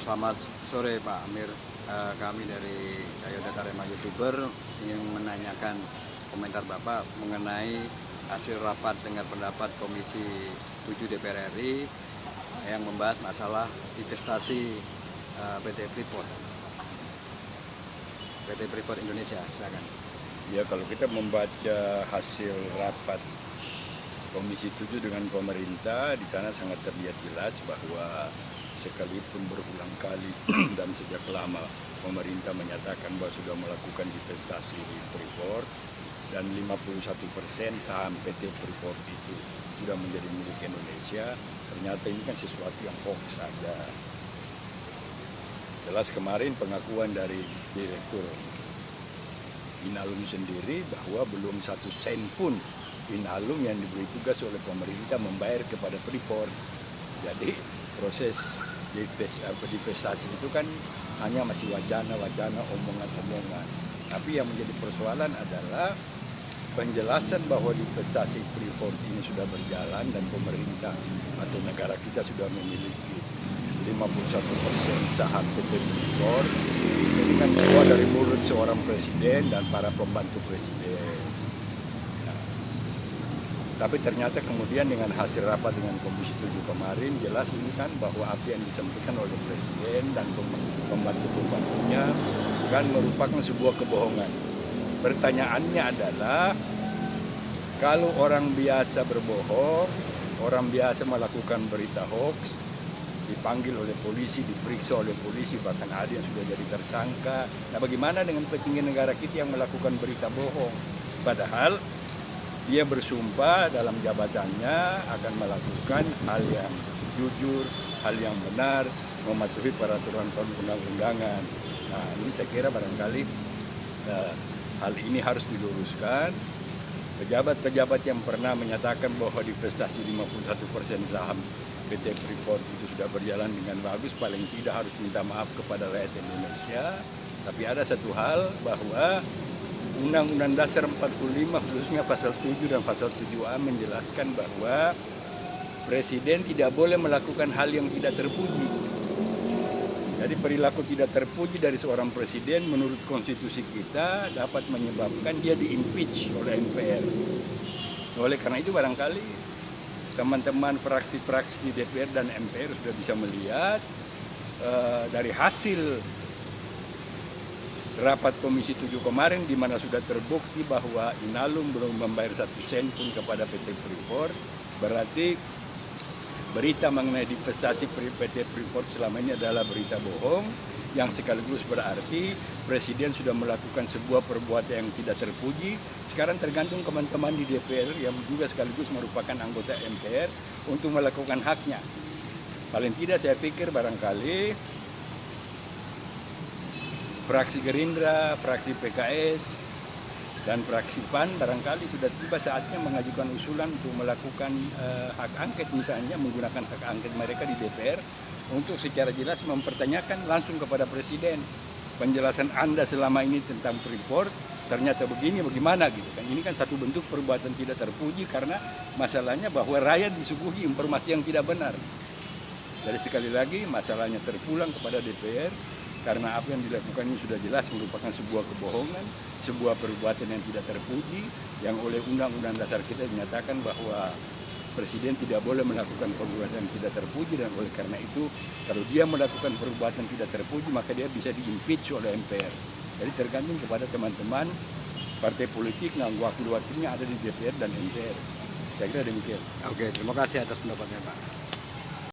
Selamat sore Pak Amir. Kami dari Kayodata Arema YouTuber ingin menanyakan komentar Bapak mengenai hasil rapat dengar pendapat Komisi 7 DPR RI yang membahas masalah investasi PT Freeport Indonesia. Silakan. Ya, kalau kita membaca hasil rapat Komisi 7 dengan pemerintah, di sana sangat terlihat jelas bahwa sekalipun berulang kali dan sejak lama pemerintah menyatakan bahwa sudah melakukan investasi di Freeport dan 51% saham PT Freeport itu sudah menjadi milik Indonesia, ternyata ini kan sesuatu yang hoax saja. Jelas kemarin pengakuan dari Direktur Inalum sendiri bahwa belum 1 sen pun Inalum yang diberi tugas oleh pemerintah membayar kepada Freeport. Jadi proses divestasi itu kan hanya masih wacana-wacana, omongan-omongan. Tapi yang menjadi persoalan adalah penjelasan bahwa divestasi Freeport ini sudah berjalan dan pemerintah atau negara kita sudah memiliki 51% saham PT Freeport. Ini kan keluar dari mulut seorang presiden dan para pembantu presiden. Tapi ternyata kemudian dengan hasil rapat dengan Komisi 7 kemarin jelas ini kan bahwa apa yang disampaikan oleh Presiden dan pembantu-pembantunya kan merupakan sebuah kebohongan. Pertanyaannya adalah kalau orang biasa berbohong, orang biasa melakukan berita hoax, dipanggil oleh polisi, diperiksa oleh polisi, bahkan ada yang sudah jadi tersangka. Nah, bagaimana dengan petinggi negara kita yang melakukan berita bohong? Padahal dia bersumpah dalam jabatannya akan melakukan hal yang jujur, hal yang benar, mematuhi peraturan perundang-undangan. Nah, ini saya kira barangkali hal ini harus diluruskan. Pejabat-pejabat yang pernah menyatakan bahwa divestasi 51% saham PT Freeport itu sudah berjalan dengan bagus, paling tidak harus minta maaf kepada rakyat Indonesia. Tapi ada satu hal bahwa Undang-Undang Dasar 45 khususnya pasal 7 dan pasal 7A menjelaskan bahwa Presiden tidak boleh melakukan hal yang tidak terpuji. Jadi perilaku tidak terpuji dari seorang Presiden menurut konstitusi kita dapat menyebabkan dia di-impeach oleh MPR. Oleh karena itu barangkali teman-teman fraksi-fraksi di DPR dan MPR sudah bisa melihat dari hasil rapat Komisi 7 kemarin di mana sudah terbukti bahwa Inalum belum membayar 1 sen pun kepada PT Freeport, berarti berita mengenai divestasi PT Freeport selama ini adalah berita bohong yang sekaligus berarti Presiden sudah melakukan sebuah perbuatan yang tidak terpuji. Sekarang tergantung teman-teman di DPR yang juga sekaligus merupakan anggota MPR untuk melakukan haknya. Paling tidak saya pikir barangkali fraksi Gerindra, fraksi PKS, dan fraksi PAN barangkali sudah tiba saatnya mengajukan usulan untuk melakukan hak angket, misalnya menggunakan hak angket mereka di DPR untuk secara jelas mempertanyakan langsung kepada Presiden penjelasan Anda selama ini tentang Freeport ternyata begini, bagaimana gitu kan. Ini kan satu bentuk perbuatan tidak terpuji karena masalahnya bahwa rakyat disuguhi informasi yang tidak benar. Jadi sekali lagi masalahnya terpulang kepada DPR. Karena apa yang dilakukan ini sudah jelas merupakan sebuah kebohongan, sebuah perbuatan yang tidak terpuji, yang oleh Undang-Undang Dasar kita dinyatakan bahwa Presiden tidak boleh melakukan perbuatan yang tidak terpuji, dan oleh karena itu kalau dia melakukan perbuatan tidak terpuji maka dia bisa di-impeach oleh MPR. Jadi tergantung kepada teman-teman partai politik yang wakil-wakilnya ada di DPR dan MPR. Saya kira demikian. Oke, terima kasih atas pendapatnya Pak.